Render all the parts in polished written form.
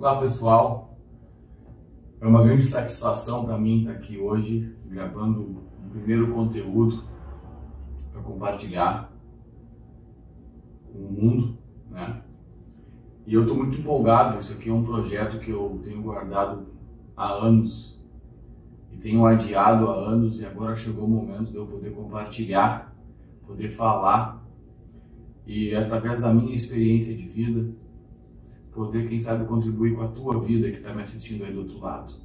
Olá pessoal, é uma grande satisfação para mim estar aqui hoje gravando um primeiro conteúdo para compartilhar com o mundo, né? E eu estou muito empolgado. Isso aqui é um projeto que eu tenho guardado há anos e tenho adiado há anos, e agora chegou o momento de eu poder compartilhar, poder falar e, através da minha experiência de vida, poder, quem sabe, contribuir com a tua vida que está me assistindo aí do outro lado.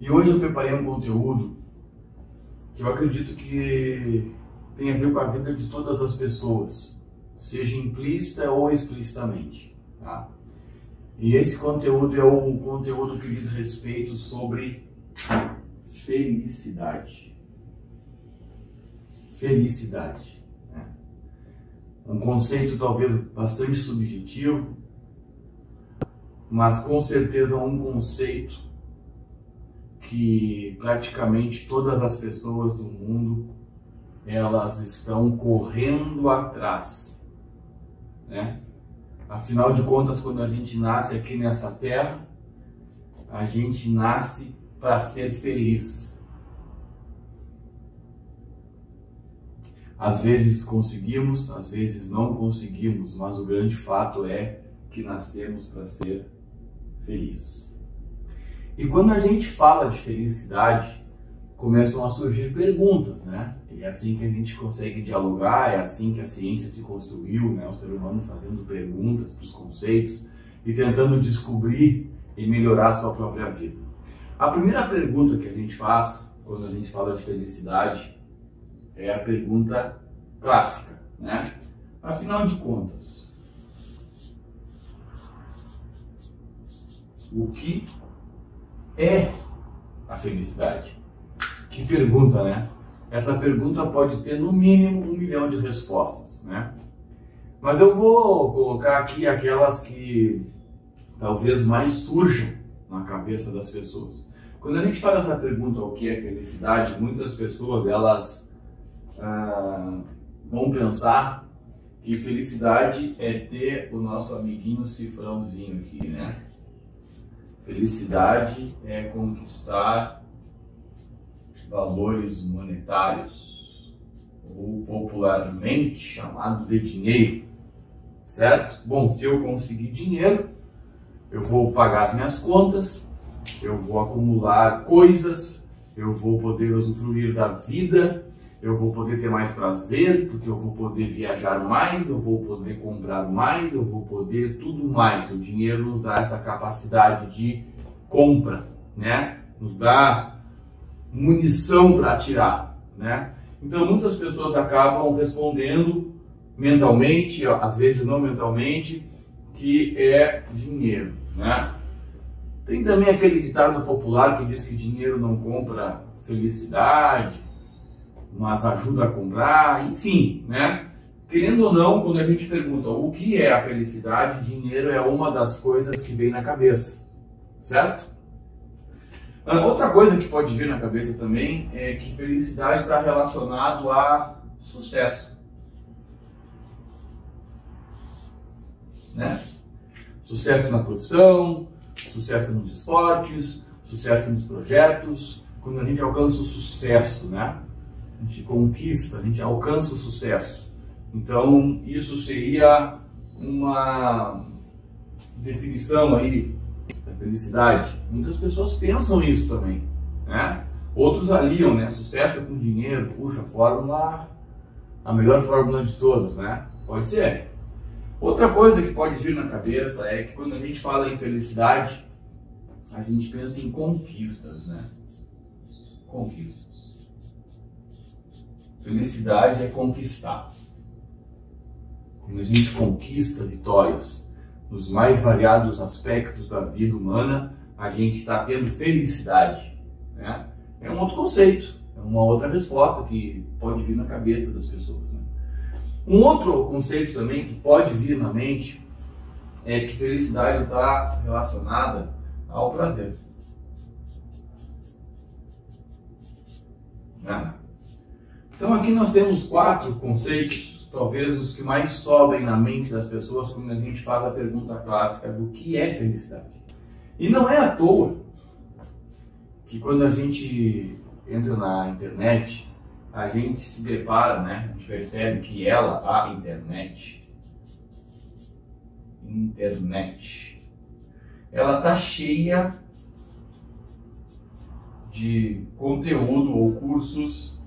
E hoje eu preparei um conteúdo que eu acredito que tem a ver com a vida de todas as pessoas, seja implícita ou explicitamente, tá? E esse conteúdo é um conteúdo que diz respeito sobre felicidade. Felicidade, né? Um conceito talvez bastante subjetivo, mas com certeza um conceito que praticamente todas as pessoas do mundo elas estão correndo atrás, né? Afinal de contas, quando a gente nasce aqui nessa terra, a gente nasce para ser feliz. Às vezes conseguimos, às vezes não conseguimos, mas o grande fato é que nascemos para ser feliz. E quando a gente fala de felicidade, começam a surgir perguntas, né? E é assim que a gente consegue dialogar, é assim que a ciência se construiu, né? O ser humano fazendo perguntas para os conceitos e tentando descobrir e melhorar a sua própria vida. A primeira pergunta que a gente faz quando a gente fala de felicidade é a pergunta clássica, né? Afinal de contas, o que é a felicidade? Que pergunta, né? Essa pergunta pode ter no mínimo 1 milhão de respostas, né? Mas eu vou colocar aqui aquelas que talvez mais surjam na cabeça das pessoas. Quando a gente faz essa pergunta, o que é felicidade, muitas pessoas elas vão pensar que felicidade é ter o nosso amiguinho cifrãozinho aqui, né? Felicidade é conquistar valores monetários, ou popularmente chamado de dinheiro, certo? Bom, se eu conseguir dinheiro, eu vou pagar as minhas contas, eu vou acumular coisas, eu vou poder usufruir da vida, eu vou poder ter mais prazer, porque eu vou poder viajar mais, eu vou poder comprar mais, eu vou poder tudo mais. O dinheiro nos dá essa capacidade de compra, né? Nos dá munição para atirar, né? Então muitas pessoas acabam respondendo mentalmente, às vezes não mentalmente, que é dinheiro, né? Tem também aquele ditado popular que diz que dinheiro não compra felicidade, mas ajuda a comprar, enfim, né? Querendo ou não, quando a gente pergunta o que é a felicidade, dinheiro é uma das coisas que vem na cabeça, certo? Outra coisa que pode vir na cabeça também é que felicidade está relacionado a sucesso, né? Sucesso na profissão, sucesso nos esportes, sucesso nos projetos. Quando a gente alcança o sucesso, né? A gente conquista, a gente alcança o sucesso. Então, isso seria uma definição aí da felicidade. Muitas pessoas pensam isso também, né? Outros aliam, né? Sucesso com dinheiro. Puxa, a melhor fórmula de todas, né? Pode ser. Outra coisa que pode vir na cabeça é que quando a gente fala em felicidade, a gente pensa em conquistas, né? Conquistas. Felicidade é conquistar. Quando a gente conquista vitórias nos mais variados aspectos da vida humana, a gente está tendo felicidade, né? É um outro conceito, é uma outra resposta que pode vir na cabeça das pessoas, né? Um outro conceito também que pode vir na mente é que felicidade está relacionada ao prazer, né? Então aqui nós temos 4 conceitos talvez os que mais sobem na mente das pessoas quando a gente faz a pergunta clássica do que é felicidade. E não é à toa que quando a gente entra na internet, a gente se depara, né? A gente percebe que a internet, ela tá cheia de conteúdo ou cursos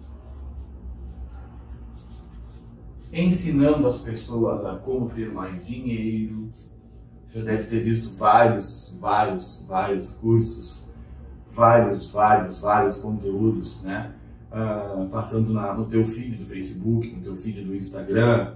ensinando as pessoas a como ter mais dinheiro. Você deve ter visto vários cursos, vários conteúdos, né? Passando no teu feed do Facebook, no teu feed do Instagram,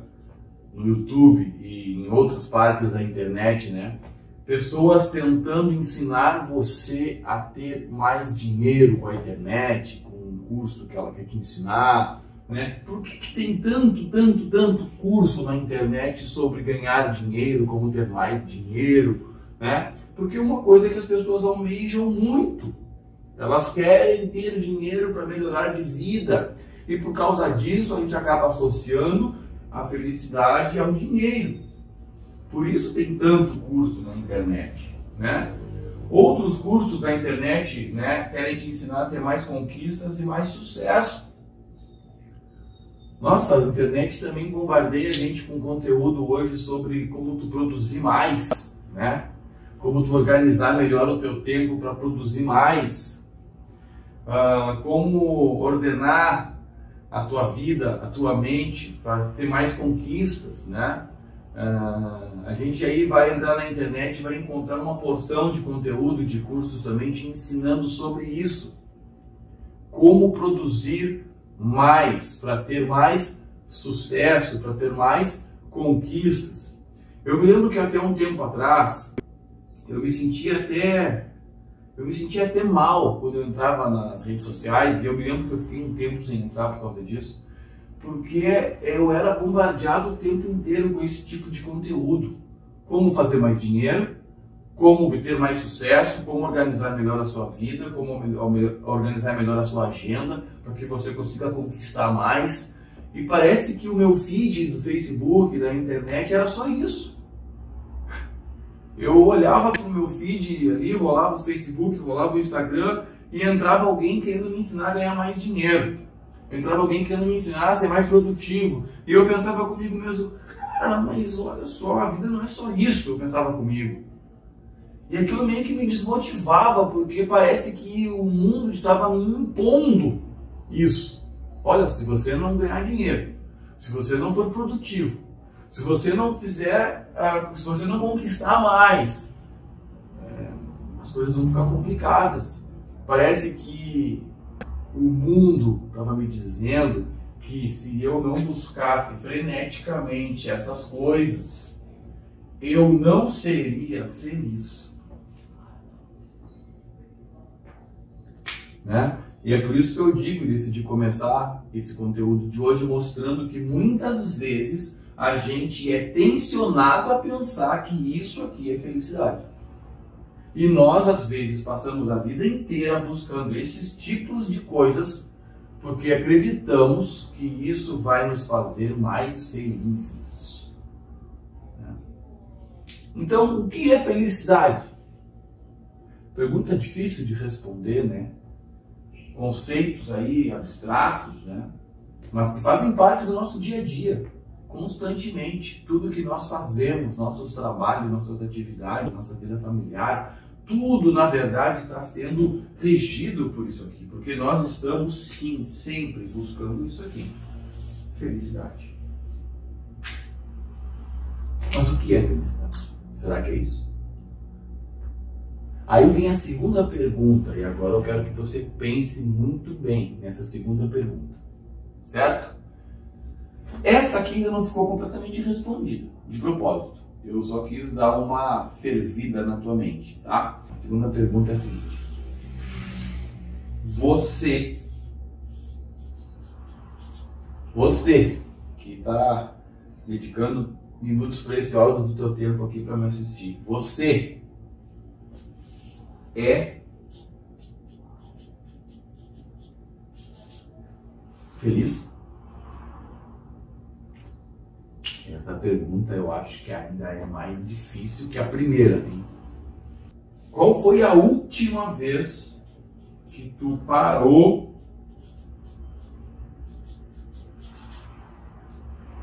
no YouTube e em outras partes da internet, né? Pessoas tentando ensinar você a ter mais dinheiro com a internet, com um curso que ela quer te ensinar, né? Por que tem tanto curso na internet sobre ganhar dinheiro, como ter mais dinheiro, né? Porque uma coisa que as pessoas almejam muito, elas querem ter dinheiro para melhorar de vida, e por causa disso a gente acaba associando a felicidade ao dinheiro. Por isso tem tanto curso na internet, né? Outros cursos da internet, né, querem te ensinar a ter mais conquistas e mais sucesso. Nossa, a internet também bombardeia a gente com conteúdo hoje sobre como tu produzir mais, né? Como tu organizar melhor o teu tempo para produzir mais. Como ordenar a tua vida, a tua mente para ter mais conquistas, né? A gente aí vai entrar na internet e vai encontrar uma porção de conteúdo, de cursos também te ensinando sobre isso. Como produzir mais, para ter mais sucesso, para ter mais conquistas. Eu me lembro que até um tempo atrás, eu me sentia até mal quando eu entrava nas redes sociais, e eu me lembro que eu fiquei um tempo sem entrar por causa disso, porque eu era bombardeado o tempo inteiro com esse tipo de conteúdo. Como fazer mais dinheiro, como obter mais sucesso, como organizar melhor a sua vida, como organizar melhor a sua agenda, para que você consiga conquistar mais. E parece que o meu feed do Facebook, da internet, era só isso. Eu olhava para o meu feed ali, rolava o Facebook, rolava o Instagram, e entrava alguém querendo me ensinar a ganhar mais dinheiro. Entrava alguém querendo me ensinar a ser mais produtivo. E eu pensava comigo mesmo, cara, mas olha só, a vida não é só isso, eu pensava comigo. E aquilo meio que me desmotivava, porque parece que o mundo estava me impondo isso. Olha, se você não ganhar dinheiro, se você não for produtivo, se você não fizer, se você não conquistar mais, as coisas vão ficar complicadas. Parece que o mundo estava me dizendo que se eu não buscasse freneticamente essas coisas, eu não seria feliz. Né? E é por isso que eu decidi começar esse conteúdo de hoje mostrando que muitas vezes a gente é tensionado a pensar que isso aqui é felicidade. E nós, às vezes, passamos a vida inteira buscando esses tipos de coisas porque acreditamos que isso vai nos fazer mais felizes. Então, o que é felicidade? Pergunta difícil de responder, né? Conceitos aí abstratos, né? Mas que fazem parte do nosso dia a dia, constantemente. Tudo que nós fazemos, nossos trabalhos, nossas atividades, nossa vida familiar, tudo, na verdade, está sendo regido por isso aqui, porque nós estamos, sim, sempre buscando isso aqui, felicidade. Mas o que é felicidade? Será que é isso? Aí vem a segunda pergunta, e agora eu quero que você pense muito bem nessa segunda pergunta, certo? Essa aqui ainda não ficou completamente respondida, de propósito. Eu só quis dar uma fervida na tua mente, tá? A segunda pergunta é a seguinte. Você que está dedicando minutos preciosos do teu tempo aqui para me assistir, você é feliz? Essa pergunta eu acho que ainda é mais difícil que a primeira, hein? Qual foi a última vez que tu parou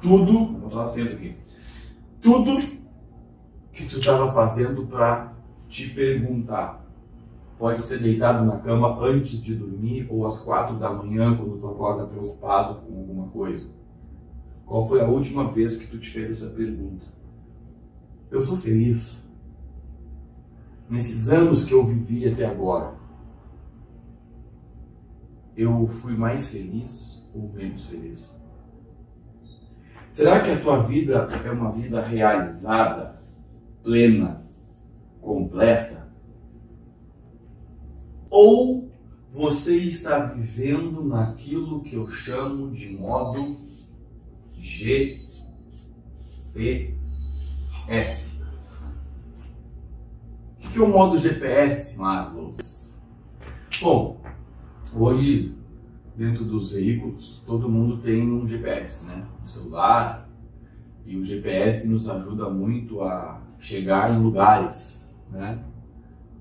tudo, vou botar acento aqui, tudo que tu estava fazendo para te perguntar? Pode ser deitado na cama antes de dormir ou às 4 da manhã quando tu acorda preocupado com alguma coisa. Qual foi a última vez que tu te fez essa pergunta? Eu sou feliz? Nesses anos que eu vivi até agora, eu fui mais feliz ou menos feliz? Será que a tua vida é uma vida realizada, plena, completa? Ou você está vivendo naquilo que eu chamo de modo GPS? O que é o modo GPS, Marlos? Bom, hoje, dentro dos veículos, todo mundo tem um GPS, né? No celular. E o GPS nos ajuda muito a chegar em lugares, né?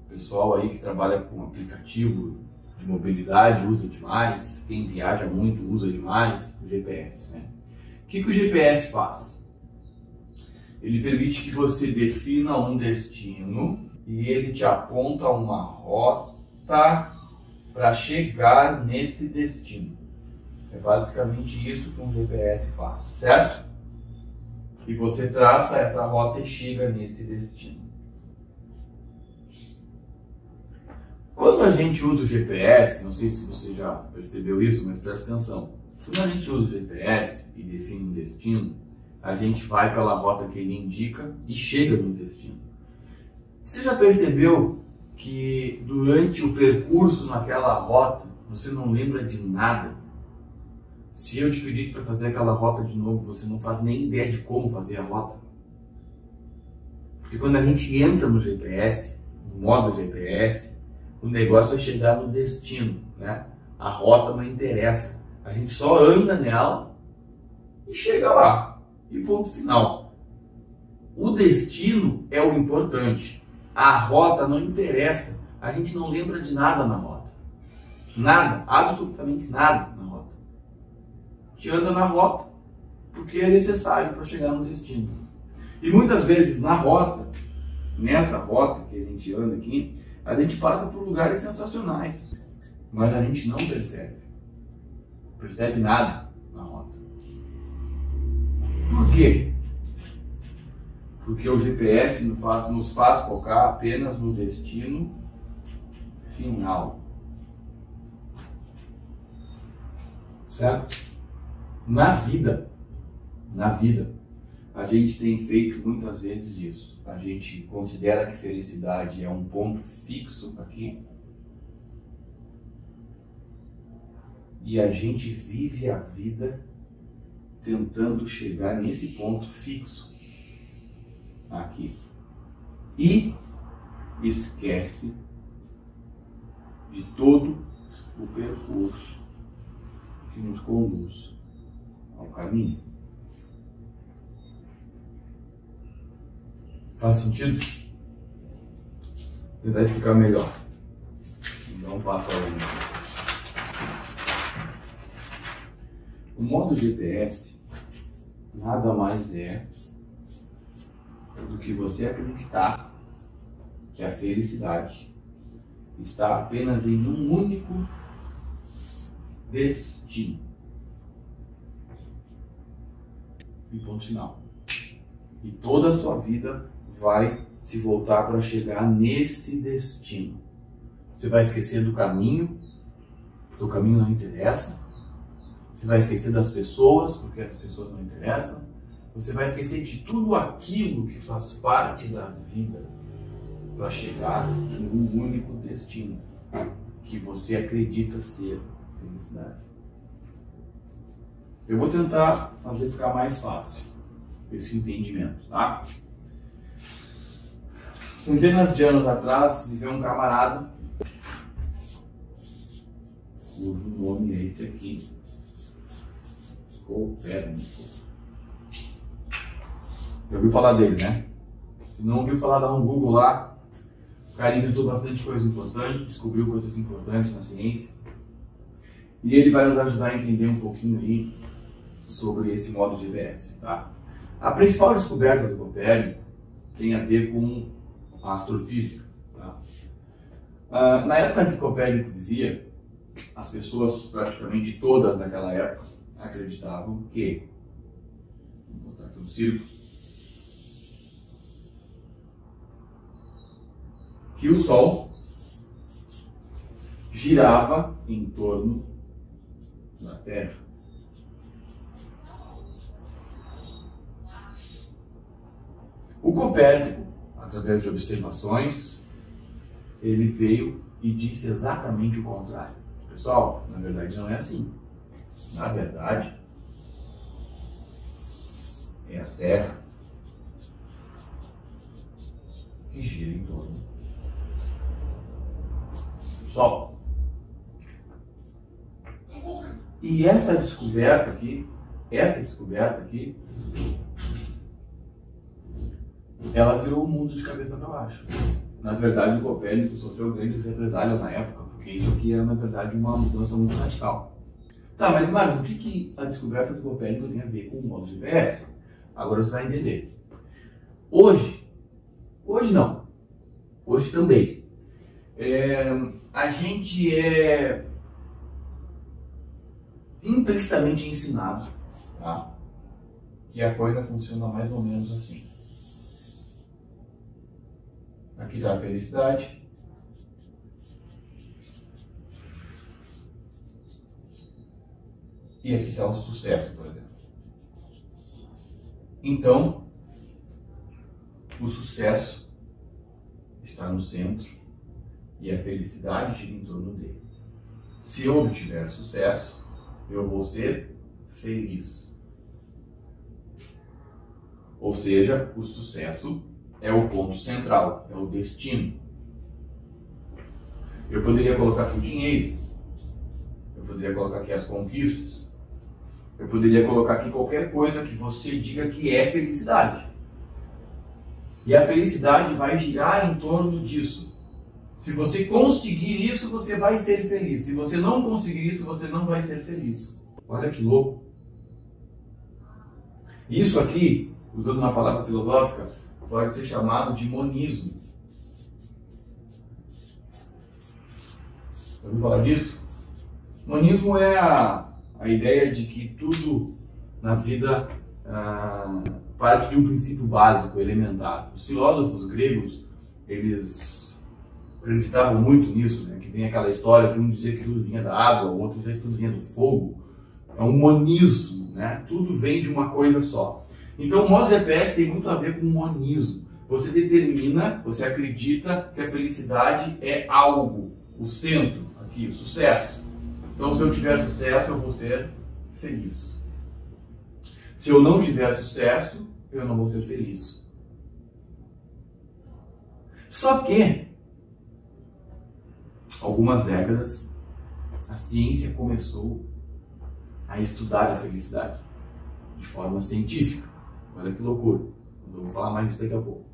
O pessoal aí que trabalha com aplicativo de mobilidade usa demais. Quem viaja muito usa demais o GPS, né? O que o GPS faz? Ele permite que você defina um destino e ele te aponta uma rota para chegar nesse destino. É basicamente isso que um GPS faz, certo? E você traça essa rota e chega nesse destino. Quando a gente usa o GPS, não sei se você já percebeu isso, mas presta atenção. Quando a gente usa o GPS e define um destino, a gente vai pela rota que ele indica e chega no destino. Você já percebeu que durante o percurso naquela rota você não lembra de nada? Se eu te pedisse para fazer aquela rota de novo, você não faz nem ideia de como fazer a rota. Porque quando a gente entra no GPS, no modo GPS, o negócio é chegar no destino, né? A rota não interessa. A gente só anda nela e chega lá. E ponto final. O destino é o importante. A rota não interessa. A gente não lembra de nada na rota. Nada, absolutamente nada na rota. A gente anda na rota porque é necessário para chegar no destino. E muitas vezes na rota, nessa rota que a gente anda aqui, a gente passa por lugares sensacionais, mas a gente não percebe nada na rota. Por quê? Porque o GPS nos faz focar apenas no destino final. Certo? Na vida, a gente tem feito muitas vezes isso. A gente considera que felicidade é um ponto fixo aqui. E a gente vive a vida tentando chegar nesse ponto fixo aqui. E esquece de todo o percurso que nos conduz ao caminho. Faz sentido? Vou tentar explicar melhor. Dá um passo além. O modo GPS nada mais é do que você acreditar que a felicidade está apenas em um único destino. E ponto final. E toda a sua vida vai se voltar para chegar nesse destino. Você vai esquecer do caminho, porque o caminho não interessa. Você vai esquecer das pessoas, porque as pessoas não interessam. Você vai esquecer de tudo aquilo que faz parte da vida para chegar em um único destino, que você acredita ser felicidade. Eu vou tentar fazer ficar mais fácil esse entendimento, tá? Centenas de anos atrás, viveu um camarada, cujo nome é esse aqui, Copérnico. Já ouviu falar dele, né? Se não ouviu falar, dá um Google lá. O cara inventou bastante coisa importante, descobriu coisas importantes na ciência. E ele vai nos ajudar a entender um pouquinho aí sobre esse modo GPS, tá? A principal descoberta do Copérnico tem a ver com a astrofísica, tá? Na época em que Copérnico vivia, as pessoas, praticamente todas naquela época, acreditavam que, vou botar aqui um círculo, que o Sol girava em torno da Terra. O Copérnico, através de observações, ele veio e disse exatamente o contrário. Pessoal, na verdade não é assim. Na verdade, é a Terra que gira em torno do Sol. E essa descoberta aqui, ela virou o mundo de cabeça para baixo. Na verdade, o Copérnico sofreu grandes represálias na época, porque isso aqui era, na verdade, uma mudança muito radical. Tá, mas Mário, o que a descoberta do Copérnico tem a ver com o modo GPS? Agora você vai entender. Hoje não. Hoje também. A gente é implicitamente ensinado, tá? Que a coisa funciona mais ou menos assim. Aqui está a felicidade. E aqui está o sucesso, por exemplo. Então, o sucesso está no centro e a felicidade gira em torno dele. Se eu obtiver sucesso, eu vou ser feliz. Ou seja, o sucesso é o ponto central, é o destino. Eu poderia colocar aqui o dinheiro, eu poderia colocar aqui as conquistas, eu poderia colocar aqui qualquer coisa que você diga que é felicidade. E a felicidade vai girar em torno disso. Se você conseguir isso, você vai ser feliz. Se você não conseguir isso, você não vai ser feliz. Olha que louco. Isso aqui, usando uma palavra filosófica, pode ser chamado de monismo. Já ouviu falar disso? Monismo é a ideia de que tudo na vida parte de um princípio básico, elementar. Os filósofos gregos, eles acreditavam muito nisso, né? Que vem aquela história que um dizia que tudo vinha da água, o outro dizia que tudo vinha do fogo. É um monismo, né? Tudo vem de uma coisa só. Então o modo GPS tem muito a ver com o monismo. Você determina, você acredita que a felicidade é algo, o centro, aqui, o sucesso. Então se eu tiver sucesso, eu vou ser feliz. Se eu não tiver sucesso, eu não vou ser feliz. Só que, algumas décadas, a ciência começou a estudar a felicidade de forma científica. Olha que loucura. Mas eu vou falar mais disso daqui a pouco.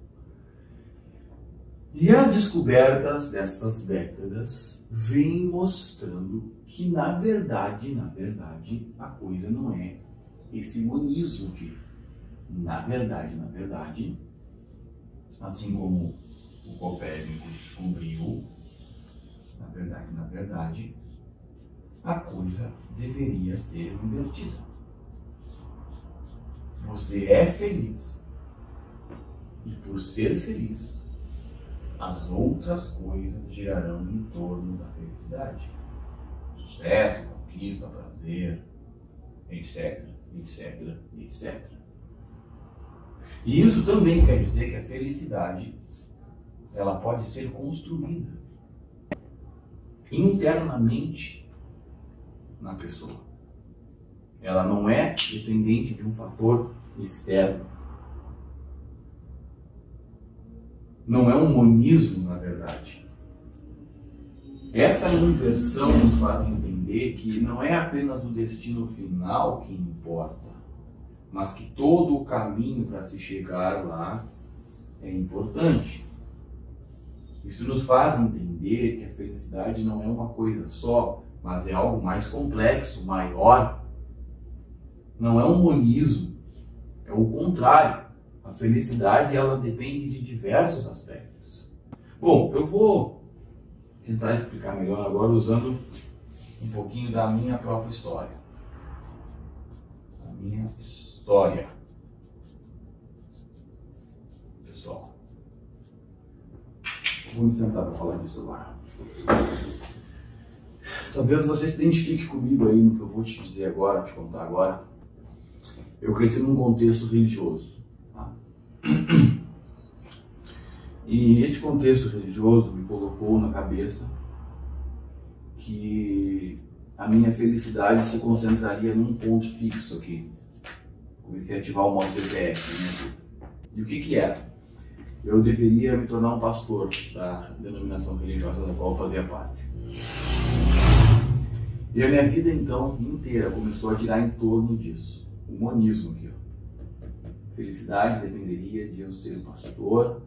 E as descobertas destas décadas vêm mostrando que, na verdade, a coisa não é esse monismo aqui. Na verdade, assim como o Copérnico descobriu, na verdade, a coisa deveria ser invertida. Você é feliz. E por ser feliz, as outras coisas girarão em torno da felicidade. Sucesso, conquista, prazer, etc, etc, etc. E isso também quer dizer que a felicidade, ela pode ser construída internamente na pessoa. Ela não é dependente de um fator externo. Não é um monismo, na verdade. Essa inversão nos faz entender que não é apenas o destino final que importa, mas que todo o caminho para se chegar lá é importante. Isso nos faz entender que a felicidade não é uma coisa só, mas é algo mais complexo, maior. Não é um monismo, é o contrário. A felicidade, ela depende de diversos aspectos. Bom, eu vou tentar explicar melhor agora usando um pouquinho da minha própria história. A minha história. Pessoal, vou me sentar para falar disso agora. Talvez você se identifique comigo aí no que eu vou te dizer agora, te contar agora. Eu cresci num contexto religioso. Tá? E esse contexto religioso me colocou na cabeça que a minha felicidade se concentraria num ponto fixo aqui. Comecei a ativar o modo GPS, né? E o que era? Eu deveria me tornar um pastor da denominação religiosa da qual eu fazia parte. E a minha vida, então, inteira começou a girar em torno disso. O monismo aqui, ó. Felicidade dependeria de eu ser pastor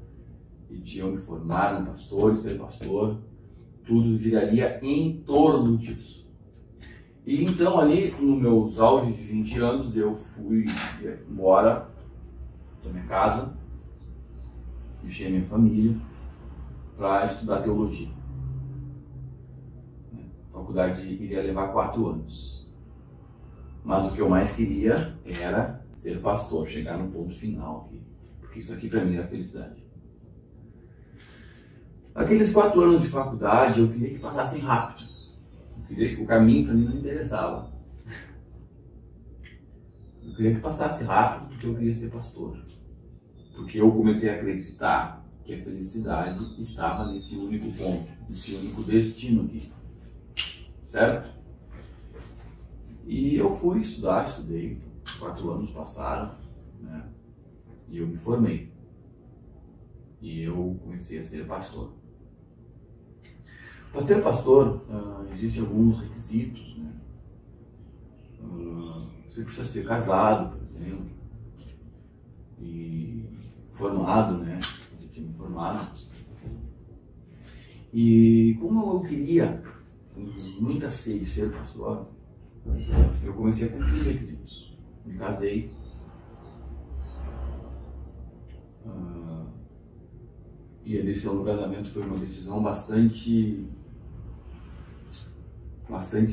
e de eu me formar um pastor e ser pastor. Tudo giraria em torno disso. E então, ali, nos meus auges de 20 anos, eu fui embora da minha casa, deixei a minha família para estudar teologia. A faculdade iria levar 4 anos. Mas o que eu mais queria era ser pastor, chegar no ponto final aqui. Porque isso aqui para mim era felicidade. Aqueles 4 anos de faculdade eu queria que passassem rápido. Eu queria que o caminho para mim não interessava. Eu queria que passasse rápido porque eu queria ser pastor. Porque eu comecei a acreditar que a felicidade estava nesse único ponto, nesse único destino aqui. Certo? E eu fui estudar, estudei, 4 anos passaram, né? E eu me formei. E eu comecei a ser pastor. Para ser pastor, existem alguns requisitos, né? Você precisa ser casado, por exemplo, e formado, né? Eu tinha me formado. E como eu queria muita sede de ser pastor, eu comecei a cumprir os requisitos. Me casei. E a decisão do casamento foi uma decisão bastante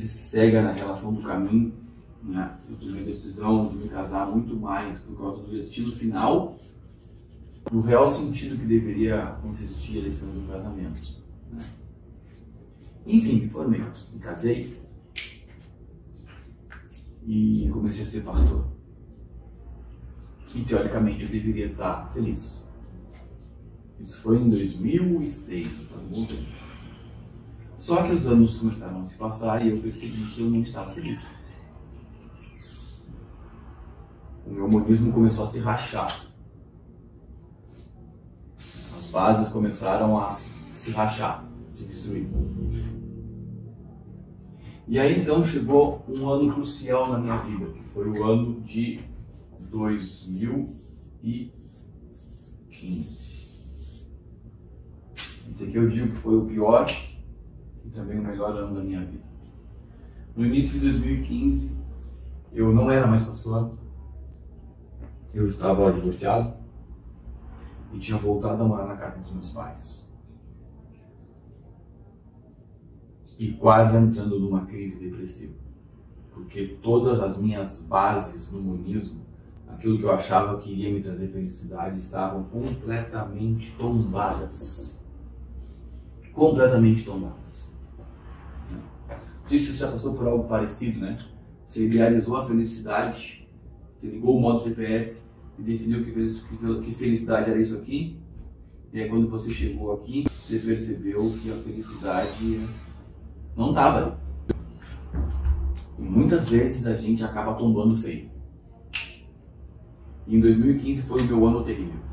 cega na relação do caminho, né? Eu tomei a decisão de me casar muito mais por causa do destino final, do real sentido que deveria consistir a decisão do casamento, né? Enfim, me formei, me casei e comecei a ser pastor. E teoricamente eu deveria estar feliz. Isso foi em 2006, faz um bom tempo. Só que os anos começaram a se passar e eu percebi que eu não estava feliz. O meu monismo começou a se rachar. As bases começaram a se rachar, se destruir. E aí então chegou um ano crucial na minha vida, que foi o ano de 2015. Esse aqui eu digo que foi o pior e também o melhor ano da minha vida. No início de 2015, eu não era mais pastor, eu estava divorciado e tinha voltado a morar na casa dos meus pais. E quase entrando numa crise depressiva, porque todas as minhas bases no monismo, aquilo que eu achava que iria me trazer felicidade, estavam completamente tombadas. Completamente tombadas. Não sei se você já passou por algo parecido, né? Você idealizou a felicidade, você ligou o modo GPS e definiu que felicidade era isso aqui, e aí quando você chegou aqui, você percebeu que a felicidade não estava ali. E muitas vezes a gente acaba tombando feio. E em 2015 foi o meu ano terrível.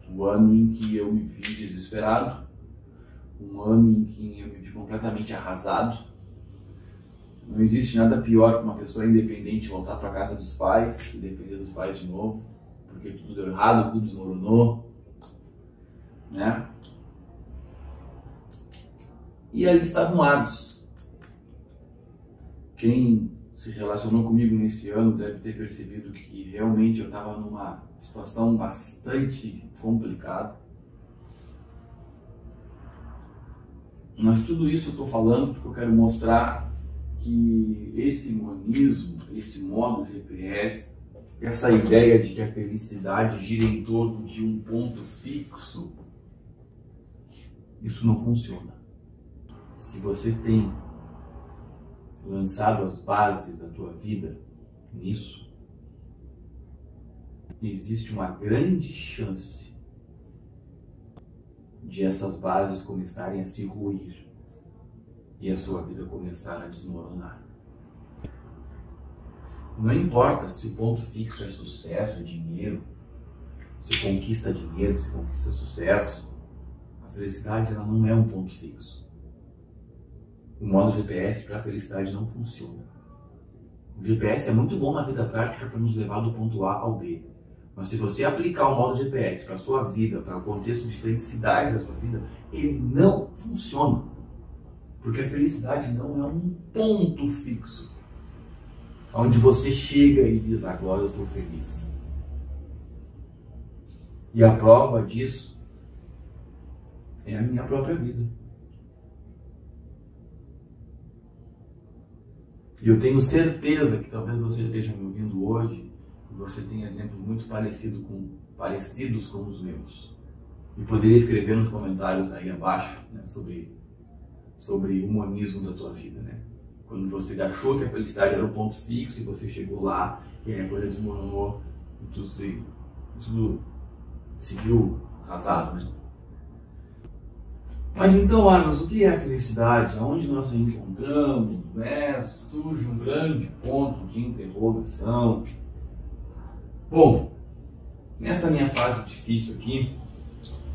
Um ano em que eu me vi desesperado, um ano em que eu me vi completamente arrasado, Não existe nada pior que uma pessoa independente voltar para casa dos pais e depender dos pais de novo, porque tudo deu errado, tudo desmoronou, né? E ali estavam hábitos. Quem se relacionou comigo nesse ano deve ter percebido que realmente eu estava numa situação bastante complicada. Mas tudo isso eu estou falando porque eu quero mostrar que esse monismo, esse modo GPS, essa ideia de que a felicidade gira em torno de um ponto fixo, isso não funciona. Se você tem lançado as bases da tua vida nisso, existe uma grande chance de essas bases começarem a se ruir e a sua vida começar a desmoronar. Não importa se o ponto fixo é sucesso, é dinheiro, se conquista dinheiro, se conquista sucesso, a felicidade ela não é um ponto fixo. O modo GPS para a felicidade não funciona. O GPS é muito bom na vida prática para nos levar do ponto A ao B. Mas se você aplicar o modo GPS para a sua vida, para o contexto de felicidade da sua vida, ele não funciona. Porque a felicidade não é um ponto fixo, onde você chega e diz, agora eu sou feliz. E a prova disso é a minha própria vida. E eu tenho certeza que talvez você esteja me ouvindo hoje e você tenha exemplos muito parecidos com os meus. E poderia escrever nos comentários aí abaixo, né, sobre o monismo da tua vida, né? Quando você achou que a felicidade era o ponto fixo e você chegou lá e aí a coisa desmoronou e tudo se viu arrasado, né? Mas então, Arnos, o que é a felicidade? Aonde nós a encontramos, né? Surge um grande ponto de interrogação. Bom, nessa minha fase difícil aqui,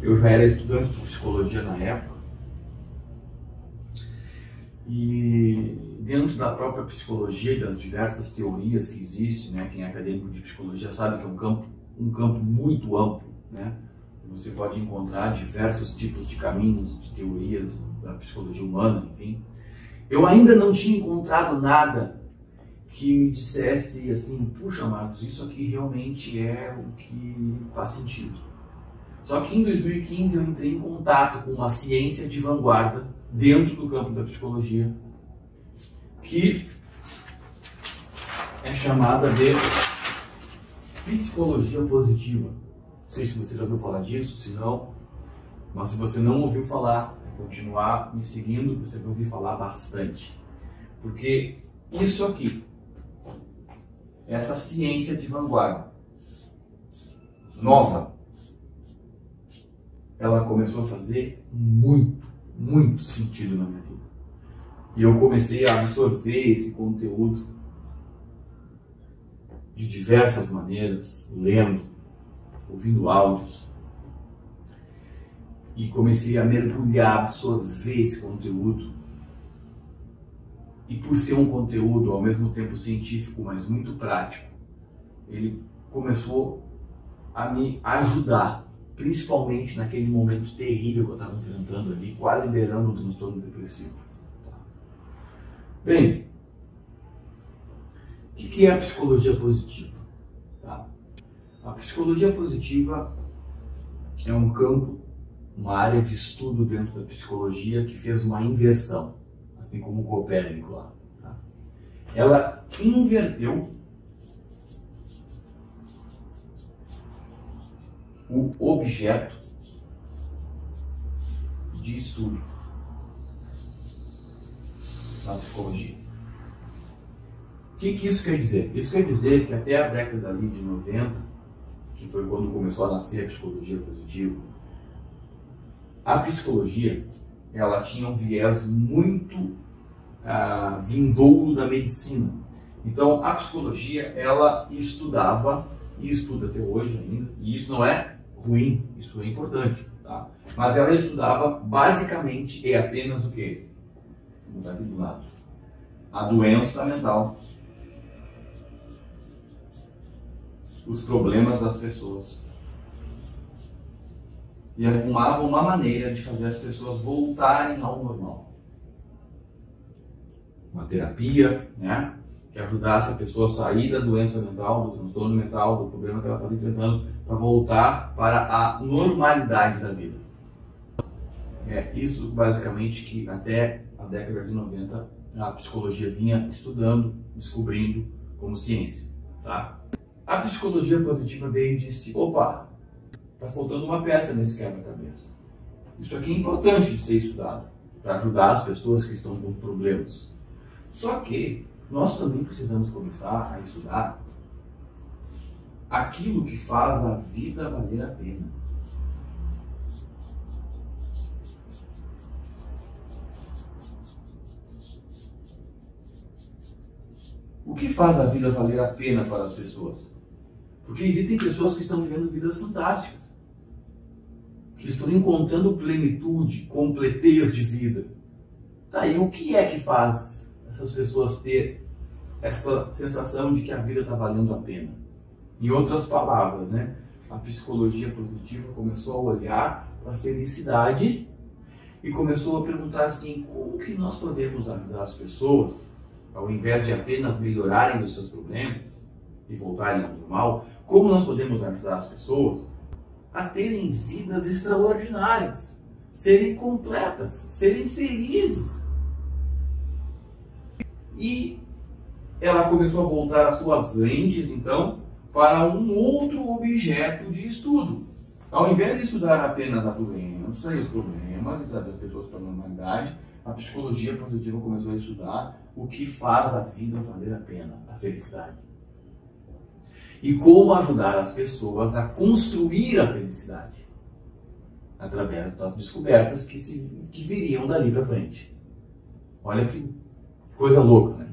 eu já era estudante de psicologia na época. E dentro da própria psicologia e das diversas teorias que existem, né? Quem é acadêmico de psicologia sabe que é um campo muito amplo, né? Você pode encontrar diversos tipos de caminhos, de teorias da psicologia humana, enfim. Eu ainda não tinha encontrado nada que me dissesse assim, puxa, Marcos, isso aqui realmente é o que faz sentido. Só que em 2015 eu entrei em contato com uma ciência de vanguarda dentro do campo da psicologia, que é chamada de psicologia positiva. Não sei se você já ouviu falar disso, se não, mas se você não ouviu falar, continuar me seguindo, você vai ouvir falar bastante. Porque isso aqui, essa ciência de vanguarda, nova, ela começou a fazer muito sentido na minha vida. E eu comecei a absorver esse conteúdo de diversas maneiras, lendo, ouvindo áudios, e comecei a mergulhar, absorver esse conteúdo. E por ser um conteúdo ao mesmo tempo científico, mas muito prático, ele começou a me ajudar, principalmente naquele momento terrível que eu estava enfrentando ali, quase beirando o transtorno depressivo. Bem, o que é a psicologia positiva? A psicologia positiva é um campo, uma área de estudo dentro da psicologia que fez uma inversão, assim como o Copérnico lá. Ela inverteu o objeto de estudo na psicologia. O que isso quer dizer? Isso quer dizer que até a década ali de 90, que foi quando começou a nascer a psicologia positiva, a psicologia ela tinha um viés muito vindouro da medicina. Então a psicologia ela estudava e estuda até hoje ainda, e isso não é ruim, isso é importante, tá? Mas ela estudava basicamente e apenas o quê? Vou mudar aqui do lado. a doença mental, os problemas das pessoas. E arrumava uma maneira de fazer as pessoas voltarem ao normal. Uma terapia, né? Que ajudasse a pessoa a sair da doença mental, do transtorno mental, do problema que ela estava enfrentando, para voltar para a normalidade da vida. É isso basicamente que até a década de 90 a psicologia vinha estudando, descobrindo como ciência. Tá? A psicologia positiva veio e disse, opa, está faltando uma peça nesse quebra-cabeça. Isso aqui é importante de ser estudado, para ajudar as pessoas que estão com problemas. Só que nós também precisamos começar a estudar aquilo que faz a vida valer a pena. O que faz a vida valer a pena para as pessoas? Porque existem pessoas que estão vivendo vidas fantásticas, que estão encontrando plenitude, completez de vida. Tá, e o que é que faz essas pessoas ter essa sensação de que a vida está valendo a pena? Em outras palavras, né? A psicologia positiva começou a olhar para a felicidade e começou a perguntar assim, como que nós podemos ajudar as pessoas, ao invés de apenas melhorarem os seus problemas e voltarem ao normal, como nós podemos ajudar as pessoas a terem vidas extraordinárias, serem completas, serem felizes. E ela começou a voltar as suas lentes, então, para um outro objeto de estudo. Ao invés de estudar apenas a doença e os problemas e trazer as pessoas para a normalidade, a psicologia positiva começou a estudar o que faz a vida valer a pena, a felicidade. E como ajudar as pessoas a construir a felicidade, através das descobertas que viriam dali para frente. Olha que coisa louca, né?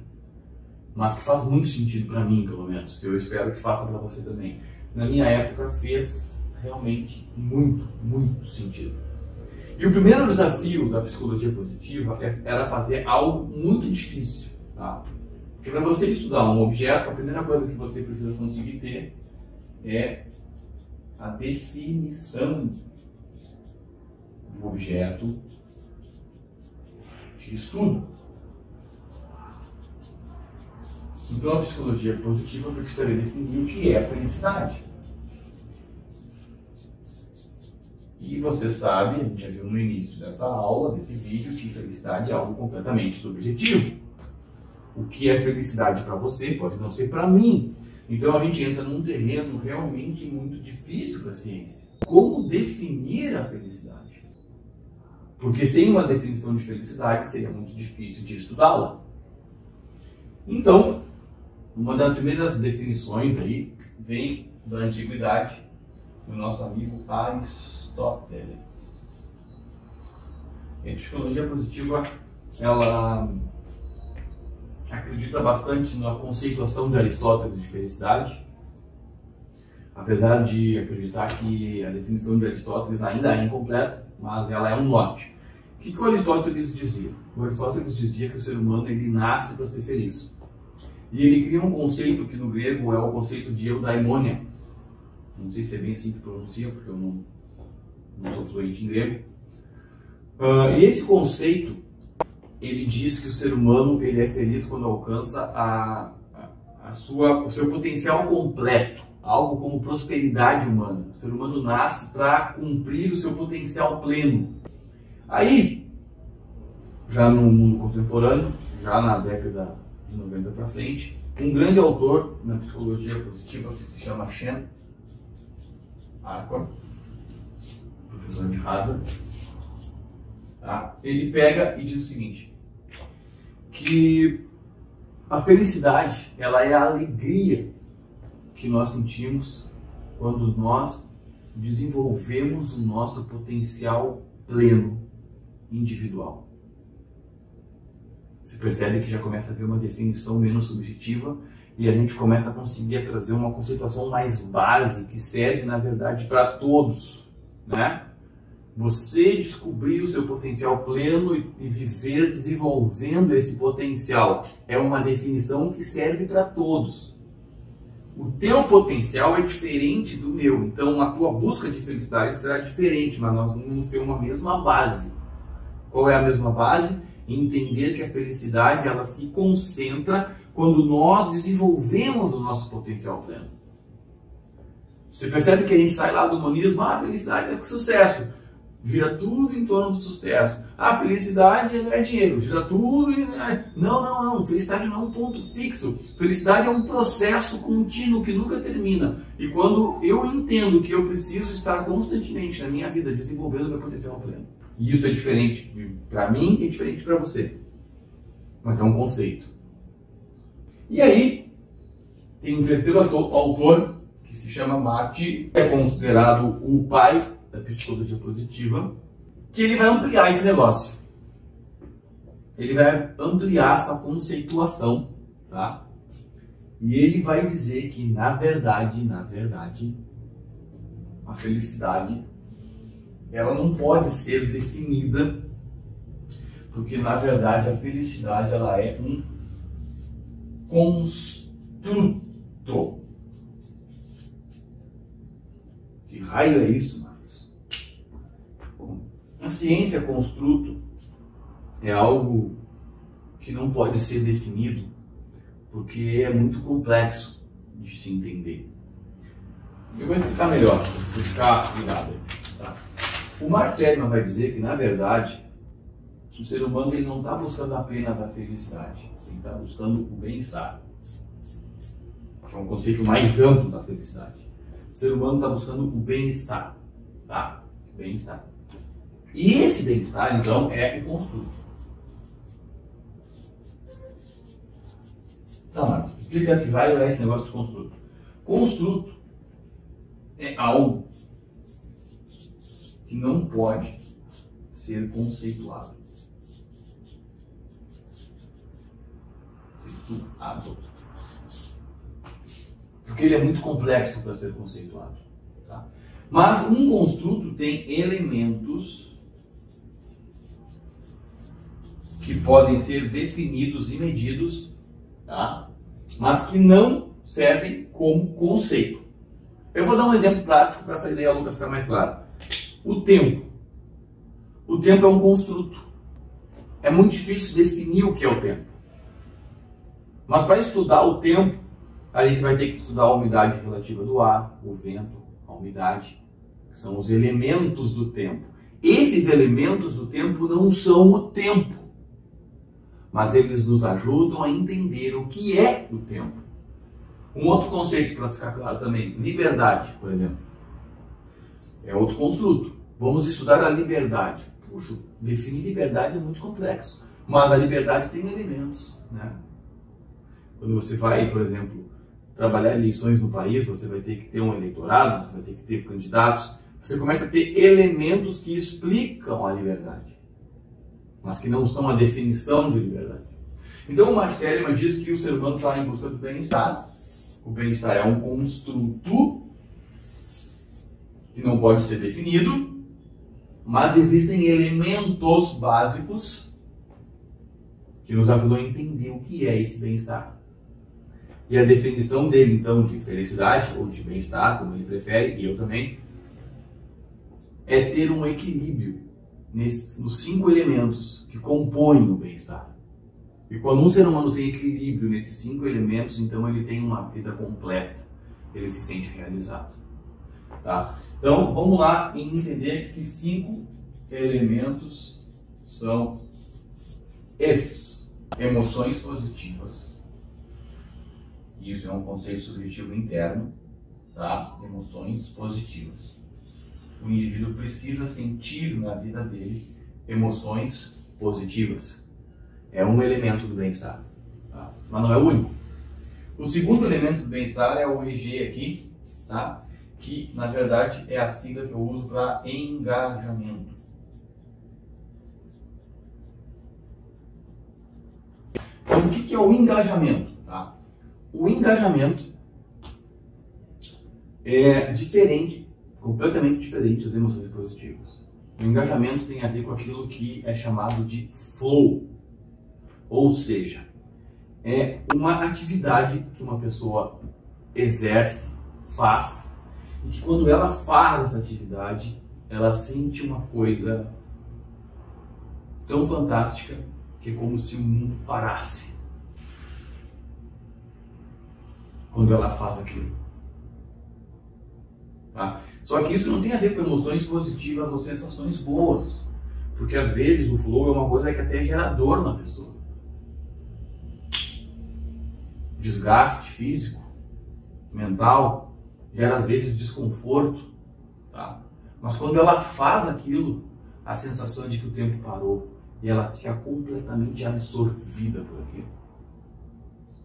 Mas que faz muito sentido para mim, pelo menos. Eu espero que faça para você também. Na minha época fez realmente muito, muito sentido. E o primeiro desafio da psicologia positiva era fazer algo muito difícil. Tá? Porque para você estudar um objeto, a primeira coisa que você precisa conseguir ter é a definição do objeto de estudo. Então a psicologia positiva precisaria definir o que é a felicidade. E você sabe, a gente já viu no início dessa aula, desse vídeo, que felicidade é algo completamente subjetivo. O que é felicidade para você pode não ser para mim. Então a gente entra num terreno realmente muito difícil para a ciência. Como definir a felicidade? Porque sem uma definição de felicidade seria muito difícil de estudá-la. Então, uma das primeiras definições aí vem da antiguidade do nosso amigo Aristóteles. E a psicologia positiva, ela acredita bastante na conceituação de Aristóteles de felicidade, apesar de acreditar que a definição de Aristóteles ainda é incompleta, mas ela é um norte. O que o Aristóteles dizia? O Aristóteles dizia que o ser humano ele nasce para ser feliz. E ele cria um conceito que no grego é o conceito de eudaimonia. Não sei se é bem assim que pronuncia, porque eu não sou fluente em grego. E esse conceito, ele diz que o ser humano ele é feliz quando alcança o seu potencial completo, algo como prosperidade humana. O ser humano nasce para cumprir o seu potencial pleno. Aí, já no mundo contemporâneo, já na década de 90 para frente, um grande autor na psicologia positiva que se chama Sean Arcor, professor de Harvard, tá? Ele pega e diz o seguinte, que a felicidade ela é a alegria que nós sentimos quando nós desenvolvemos o nosso potencial pleno individual. Você percebe que já começa a ter uma definição menos subjetiva e a gente começa a conseguir trazer uma conceituação mais base que serve, na verdade, para todos, né? Você descobrir o seu potencial pleno e viver desenvolvendo esse potencial é uma definição que serve para todos. O teu potencial é diferente do meu, então a tua busca de felicidade será diferente, mas nós vamos ter uma mesma base. Qual é a mesma base? Entender que a felicidade ela se concentra quando nós desenvolvemos o nosso potencial pleno. Você percebe que a gente sai lá do humanismo, a felicidade é sucesso, gira tudo em torno do sucesso. A felicidade é ganhar dinheiro, gira tudo em... Não, felicidade não é um ponto fixo. Felicidade é um processo contínuo que nunca termina. E quando eu entendo que eu preciso estar constantemente na minha vida desenvolvendo meu potencial pleno, e isso é diferente para mim e é diferente para você, mas é um conceito. E aí, tem um terceiro autor que se chama Marty, é considerado o pai da psicologia positiva, que ele vai ampliar esse negócio. Ele vai ampliar essa conceituação, tá? E ele vai dizer que, na verdade, a felicidade ela não pode ser definida, porque na verdade a felicidade ela é um construto. Que raio é isso, Marcos? Bom, a ciência construto é algo que não pode ser definido, porque é muito complexo de se entender. Eu vou explicar melhor, para você ficar ligado aí, tá? O Mark Seligman vai dizer que, na verdade, o ser humano ele não está buscando apenas a felicidade, ele está buscando o bem-estar, que é um conceito mais amplo da felicidade. O ser humano está buscando o bem-estar, tá? Bem-estar. E esse bem-estar, então, é o construto. Então, Marcos, explica que raio é esse negócio de construto. Construto é algo que não pode ser conceituado. Porque ele é muito complexo para ser conceituado. Tá? Mas um construto tem elementos que podem ser definidos e medidos, tá? Mas que não servem como conceito. Eu vou dar um exemplo prático para essa ideia longa ficar mais clara. O tempo. O tempo é um construto. É muito difícil definir o que é o tempo. Mas para estudar o tempo, a gente vai ter que estudar a umidade relativa do ar, o vento, a umidade, que são os elementos do tempo. Esses elementos do tempo não são o tempo, mas eles nos ajudam a entender o que é o tempo. Um outro conceito para ficar claro também, liberdade, por exemplo, é outro construto. Vamos estudar a liberdade. Puxa, definir liberdade é muito complexo, mas a liberdade tem elementos, né? Quando você vai, por exemplo, trabalhar eleições no país, você vai ter que ter um eleitorado, você vai ter que ter candidatos, você começa a ter elementos que explicam a liberdade, mas que não são a definição de liberdade. Então o Mark Seligman diz que o ser humano está em busca do bem-estar. O bem-estar é um construto que não pode ser definido, mas existem elementos básicos que nos ajudam a entender o que é esse bem-estar. E a definição dele, então, de felicidade ou de bem-estar, como ele prefere, e eu também, é ter um equilíbrio nos 5 elementos que compõem o bem-estar. E quando um ser humano tem equilíbrio nesses 5 elementos, então ele tem uma vida completa, ele se sente realizado. Tá? Então, vamos lá e entender que 5 elementos são esses. Emoções positivas. Isso é um conceito subjetivo interno, tá? Emoções positivas. O indivíduo precisa sentir na vida dele emoções positivas. É um elemento do bem-estar, tá? Mas não é o único. O segundo elemento do bem-estar é o EG aqui, tá? Que na verdade é a sigla que eu uso para engajamento. Então, o que é o engajamento? Tá? O engajamento é diferente, completamente diferente das emoções positivas. O engajamento tem a ver com aquilo que é chamado de flow, ou seja, é uma atividade que uma pessoa exerce, faz, e que quando ela faz essa atividade, ela sente uma coisa tão fantástica que é como se o mundo parasse quando ela faz aquilo. Tá? Só que isso não tem a ver com emoções positivas ou sensações boas, porque às vezes o flow é uma coisa que até gera dor na pessoa. Desgaste físico, mental, gera às vezes desconforto, tá? Mas quando ela faz aquilo, a sensação é de que o tempo parou e ela fica completamente absorvida por aquilo.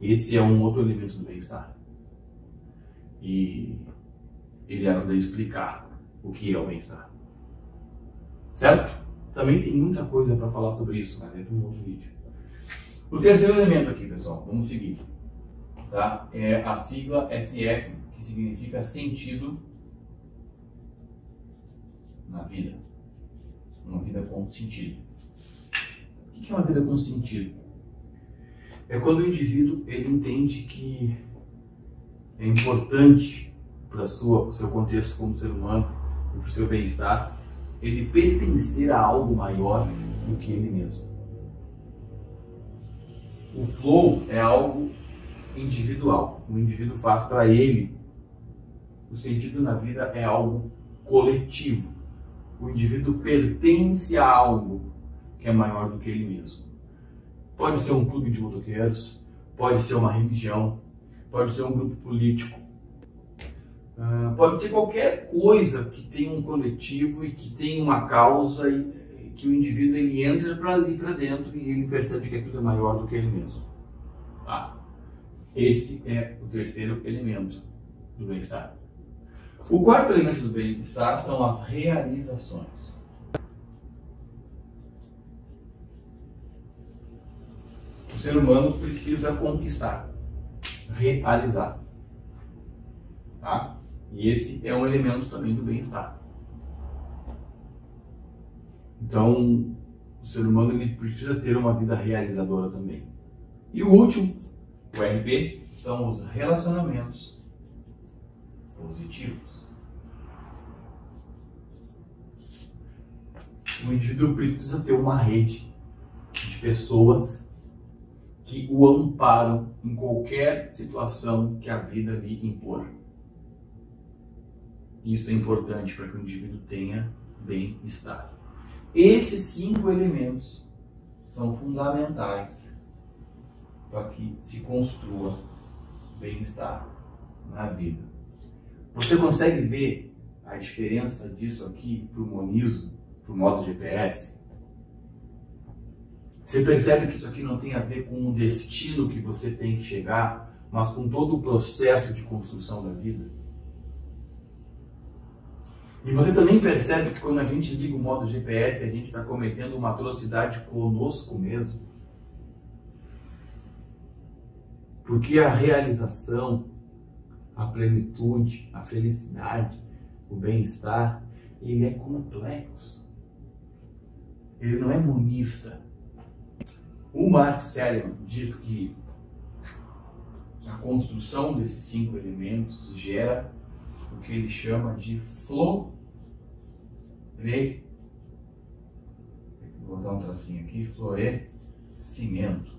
Esse é um outro elemento do bem-estar. E ele ajuda a explicar o que é o bem-estar. Certo? Também tem muita coisa para falar sobre isso, mas é para um outro vídeo. O terceiro elemento aqui, pessoal, vamos seguir. Tá? É a sigla SF, que significa sentido na vida. Uma vida com sentido. O que é uma vida com sentido? É quando o indivíduo ele entende que é importante para o seu contexto como ser humano e para o seu bem-estar, ele pertencer a algo maior do que ele mesmo. O flow é algo individual, o indivíduo faz para ele. O sentido na vida é algo coletivo. O indivíduo pertence a algo que é maior do que ele mesmo. Pode ser um clube de motoqueiros, pode ser uma religião, pode ser um grupo político, pode ser qualquer coisa que tenha um coletivo e que tenha uma causa e que o indivíduo ele entra para ali para dentro e ele percebe que aquilo é maior do que ele mesmo. Esse é o terceiro elemento do bem-estar. O quarto elemento do bem-estar são as realizações. O ser humano precisa conquistar, realizar. Tá? E esse é um elemento também do bem-estar. Então, o ser humano ele precisa ter uma vida realizadora também. E o último, o RP, são os relacionamentos positivos. O indivíduo precisa ter uma rede de pessoas que o amparam em qualquer situação que a vida lhe impor. Isso é importante para que o indivíduo tenha bem-estar. Esses 5 elementos são fundamentais para que se construa bem-estar na vida. Você consegue ver a diferença disso aqui para o monismo, para o modo GPS? Você percebe que isso aqui não tem a ver com o destino que você tem que chegar, mas com todo o processo de construção da vida? E você também percebe que quando a gente liga o modo GPS, a gente está cometendo uma atrocidade conosco mesmo? Porque a realização, a plenitude, a felicidade, o bem-estar, ele é complexo. Ele não é monista. O Mark Seligman diz que a construção desses 5 elementos gera o que ele chama de florescimento. Vou dar um tracinho aqui, florescimento.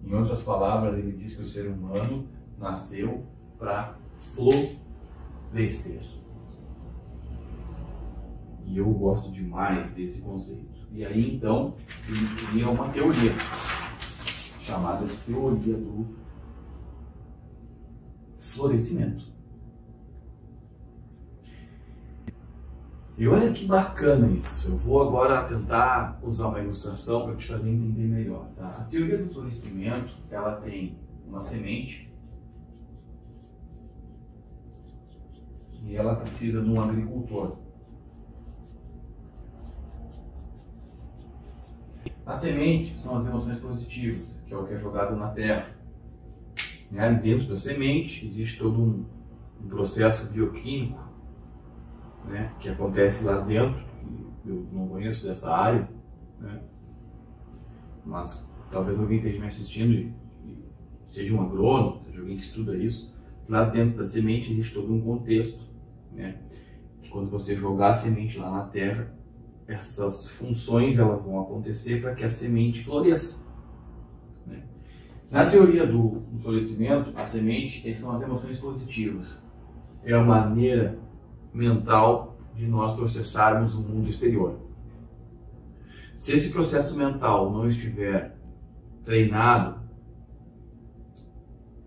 Em outras palavras, ele diz que o ser humano nasceu para florescer. E eu gosto demais desse conceito. E aí, então, ele cria uma teoria chamada de teoria do florescimento. E olha que bacana isso. Eu vou agora tentar usar uma ilustração para te fazer entender melhor. Tá? A teoria do florescimento, ela tem uma semente e ela precisa de um agricultor. A semente são as emoções positivas, que é o que é jogado na terra. Dentro da semente existe todo um processo bioquímico né, que acontece lá dentro, que eu não conheço dessa área, né, mas talvez alguém esteja me assistindo e seja um agrônomo, seja alguém que estuda isso. Lá dentro da semente existe todo um contexto, né, que quando você jogar a semente lá na terra, essas funções elas vão acontecer para que a semente floresça, né? Na teoria do florescimento, a semente são as emoções positivas. É a maneira mental de nós processarmos o mundo exterior. Se esse processo mental não estiver treinado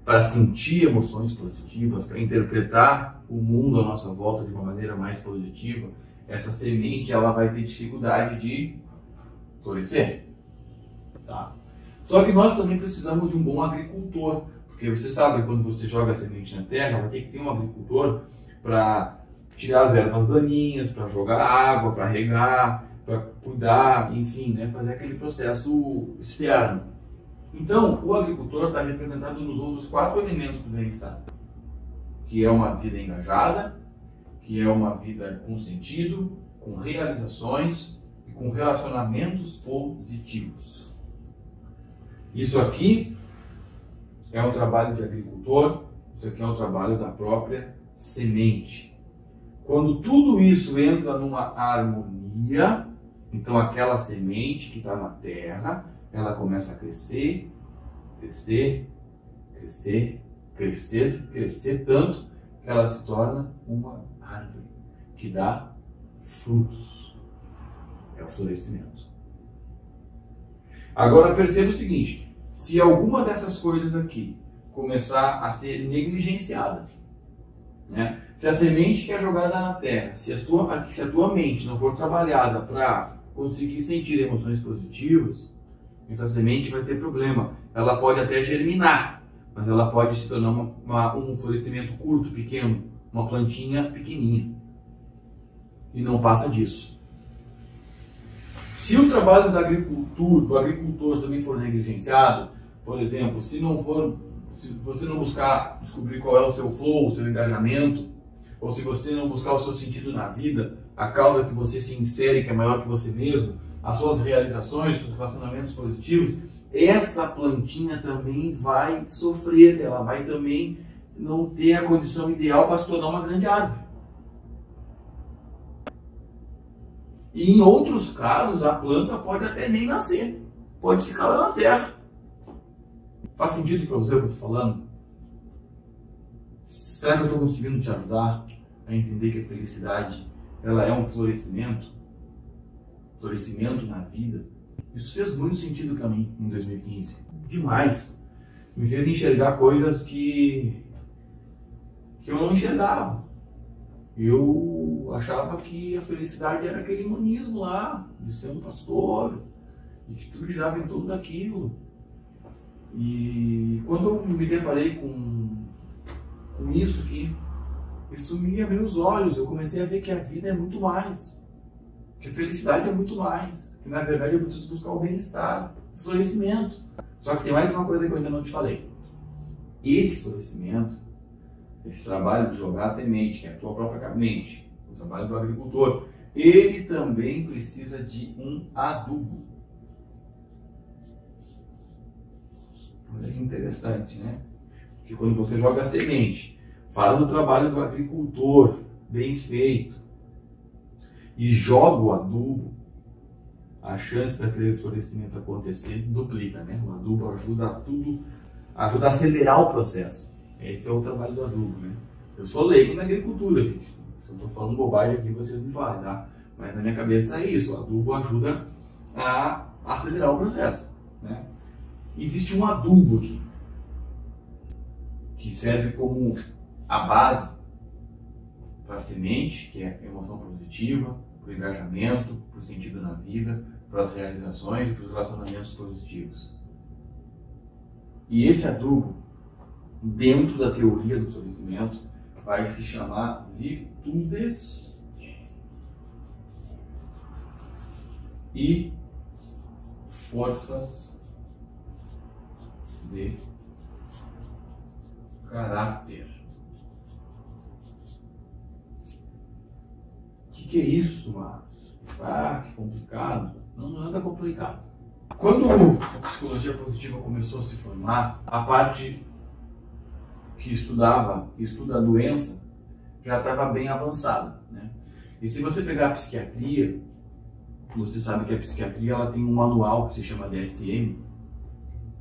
para sentir emoções positivas, para interpretar o mundo à nossa volta de uma maneira mais positiva, essa semente ela vai ter dificuldade de florescer. Tá? Só que nós também precisamos de um bom agricultor, porque você sabe que quando você joga a semente na terra, vai ter que ter um agricultor para tirar as ervas daninhas, para jogar água, para regar, para cuidar, enfim, né, fazer aquele processo externo. Então, o agricultor está representado nos outros 4 elementos do bem-estar, que é uma vida engajada, que é uma vida com sentido, com realizações e com relacionamentos positivos. Isso aqui é um trabalho de agricultor, isso aqui é um trabalho da própria semente. Quando tudo isso entra numa harmonia, então aquela semente que está na terra, ela começa a crescer, crescer, crescer, crescer, crescer tanto que ela se torna uma árvore que dá frutos. É o florescimento. Agora perceba o seguinte, se alguma dessas coisas aqui começar a ser negligenciada, né? Se a semente que é jogada na terra, se a tua mente não for trabalhada para conseguir sentir emoções positivas, essa semente vai ter problema. Ela pode até germinar, mas ela pode se tornar um florescimento curto, pequeno, uma plantinha pequenininha. E não passa disso. Se o trabalho do agricultor também for negligenciado, por exemplo, se você não buscar descobrir qual é o seu flow, o seu engajamento, ou se você não buscar o seu sentido na vida, a causa que você se insere, que é maior que você mesmo, as suas realizações, os seus relacionamentos positivos, essa plantinha também vai sofrer, ela vai também não ter a condição ideal para se tornar uma grande árvore. E em outros casos, a planta pode até nem nascer, pode ficar lá na terra. Faz sentido para você o que eu estou falando? Será que eu estou conseguindo te ajudar a entender que a felicidade ela é um florescimento? Florescimento na vida? Isso fez muito sentido para mim em 2015. Demais. Me fez enxergar coisas que eu não enxergava. Eu achava que a felicidade era aquele monismo lá, de ser um pastor, e que tudo girava em torno daquilo. E quando eu me deparei com isso aqui, isso me abriu os olhos. Eu comecei a ver que a vida é muito mais, que a felicidade é muito mais, que na verdade eu preciso buscar o bem-estar, o florescimento. Só que tem mais uma coisa que eu ainda não te falei. Esse florescimento, esse trabalho de jogar a semente, que é a tua própria mente, o trabalho do agricultor, ele também precisa de um adubo. Olha que interessante, né? Porque quando você joga a semente, faz o trabalho do agricultor bem feito e joga o adubo, a chance daquele florescimento acontecer duplica, né? O adubo ajuda a acelerar o processo. Esse é o trabalho do adubo, né? Eu sou leigo na agricultura, gente. Se eu estou falando bobagem aqui, vocês me falem, tá? Mas na minha cabeça é isso. O adubo ajuda a acelerar o processo, né? Existe um adubo aqui, que serve como a base para a semente, que é a emoção positiva, para o engajamento, para o sentido na vida, para as realizações e para os relacionamentos positivos. E esse adubo, dentro da teoria do florescimento, vai se chamar virtudes e forças de caráter. que é isso, Marcos? Ah, que complicado. Não, não é nada complicado. Quando a psicologia positiva começou a se formar, a parte que estuda a doença já estava bem avançada, né? E se você pegar a psiquiatria, você sabe que a psiquiatria ela tem um manual que se chama DSM,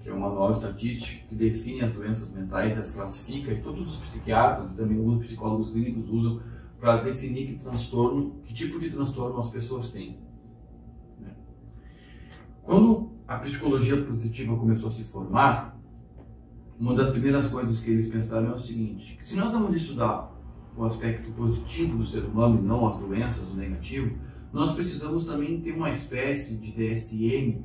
que é um manual estatístico que define as doenças mentais, as classifica, e todos os psiquiatras e também os psicólogos clínicos usam para definir que tipo de transtorno as pessoas têm. Quando a psicologia positiva começou a se formar, uma das primeiras coisas que eles pensaram é o seguinte: que se nós vamos estudar o aspecto positivo do ser humano e não as doenças, o negativo, nós precisamos também ter uma espécie de DSM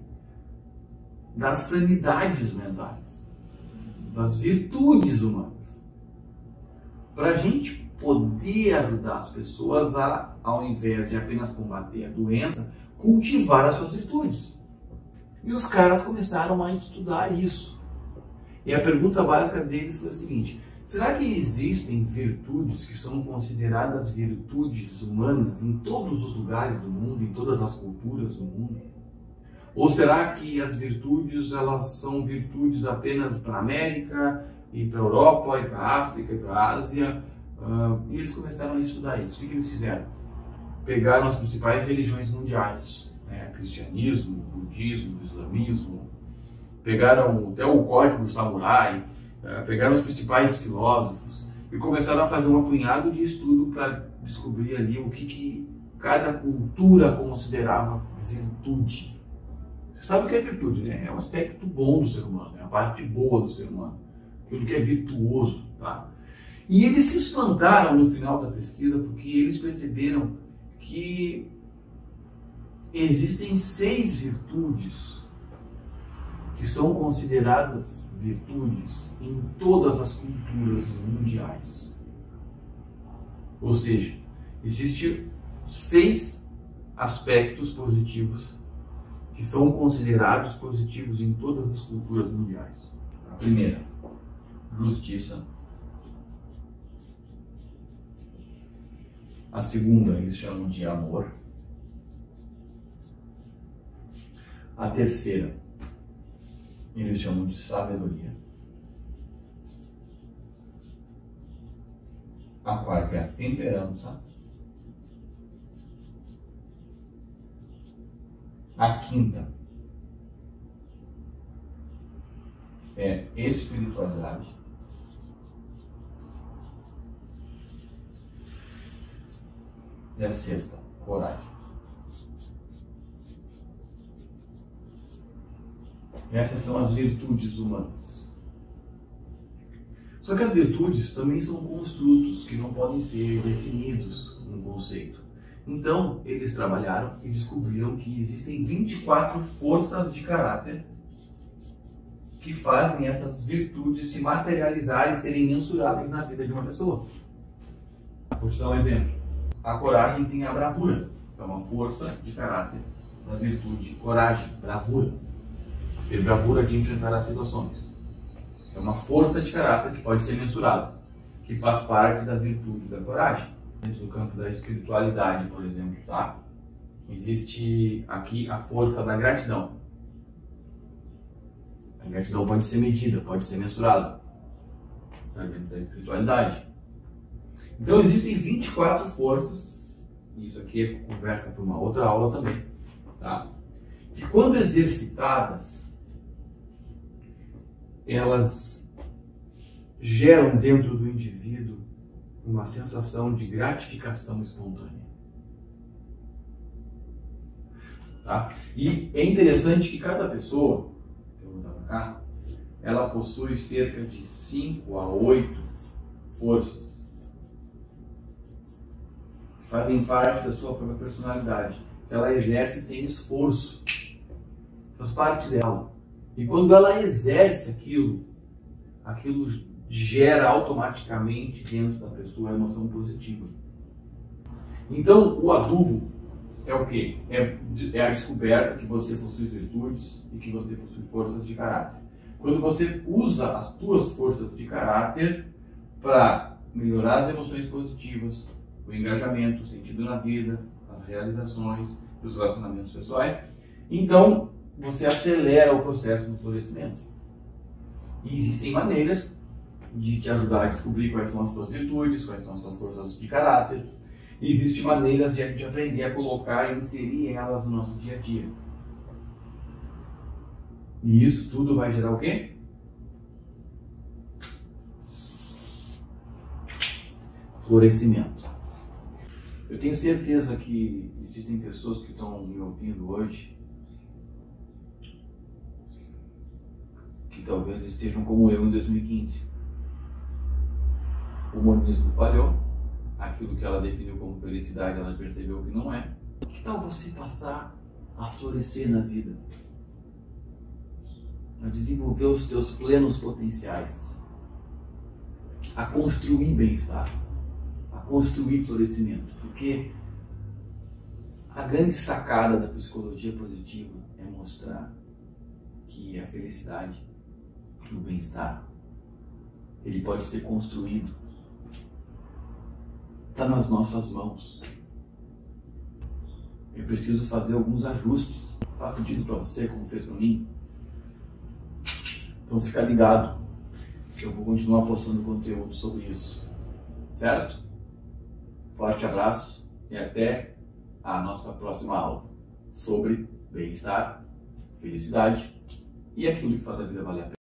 das sanidades mentais, das virtudes humanas, para a gente poder ajudar as pessoas a, ao invés de apenas combater a doença, cultivar as suas virtudes. E os caras começaram a estudar isso. E a pergunta básica deles foi a seguinte: será que existem virtudes que são consideradas virtudes humanas em todos os lugares do mundo, em todas as culturas do mundo? Ou será que as virtudes elas são virtudes apenas para a América, e para a Europa, e para a África, e para a Ásia? E eles começaram a estudar isso. O que eles fizeram? Pegaram as principais religiões mundiais, cristianismo, budismo, islamismo, pegaram até o código samurai, pegaram os principais filósofos e começaram a fazer um apunhado de estudo para descobrir ali o que cada cultura considerava virtude. Você sabe o que é virtude, né? É um aspecto bom do ser humano, é a parte boa do ser humano, aquilo que é virtuoso, tá? E eles se espantaram no final da pesquisa porque eles perceberam que existem 6 virtudes que são consideradas virtudes em todas as culturas mundiais. Ou seja, existem 6 aspectos positivos que são considerados positivos em todas as culturas mundiais. A primeira, justiça. A segunda, eles chamam de amor. A terceira, eles chamam de sabedoria. A quarta é a temperança. A quinta é espiritualidade. E a sexta, coragem. Essas são as virtudes humanas. Só que as virtudes também são construtos que não podem ser definidos num conceito. Então, eles trabalharam e descobriram que existem 24 forças de caráter que fazem essas virtudes se materializarem e serem mensuráveis na vida de uma pessoa. Vou te dar um exemplo. A coragem tem a bravura, é uma força de caráter da virtude. Coragem, bravura. Ter bravura de enfrentar as situações. É uma força de caráter que pode ser mensurada, que faz parte da virtude da coragem. No campo da espiritualidade, por exemplo, tá? Existe aqui a força da gratidão. A gratidão pode ser medida, pode ser mensurada. Tá dentro da espiritualidade. Então existem 24 forças, isso aqui é conversa para uma outra aula também, tá? Que quando exercitadas, elas geram dentro do indivíduo uma sensação de gratificação espontânea. Tá? E é interessante que cada pessoa, eu vou dar para cá, ela possui cerca de 5 a 8 forças que fazem parte da sua própria personalidade. Ela exerce sem esforço, faz parte dela. E quando ela exerce aquilo gera automaticamente dentro da pessoa a emoção positiva. Então, o adubo é o quê? É a descoberta que você possui virtudes e que você possui forças de caráter. Quando você usa as suas forças de caráter para melhorar as emoções positivas, o engajamento, o sentido na vida, as realizações, os relacionamentos pessoais. Então, você acelera o processo do florescimento. E existem maneiras de te ajudar a descobrir quais são as suas virtudes, quais são as suas forças de caráter. E existem maneiras de aprender a colocar e inserir elas no nosso dia a dia. E isso tudo vai gerar o quê? Florescimento. Eu tenho certeza que existem pessoas que estão me ouvindo hoje que talvez estejam como eu em 2015. O humanismo falhou, aquilo que ela definiu como felicidade ela percebeu que não é. Que tal você passar a florescer na vida? A desenvolver os teus plenos potenciais, a construir bem-estar, a construir florescimento, porque a grande sacada da psicologia positiva é mostrar que a felicidade, que o bem-estar, ele pode ser construído, está nas nossas mãos. Eu preciso fazer alguns ajustes. Faz sentido para você, como fez para mim? Então fica ligado, que eu vou continuar postando conteúdo sobre isso, certo? Forte abraço e até a nossa próxima aula sobre bem-estar, felicidade e aquilo que faz a vida valer a pena.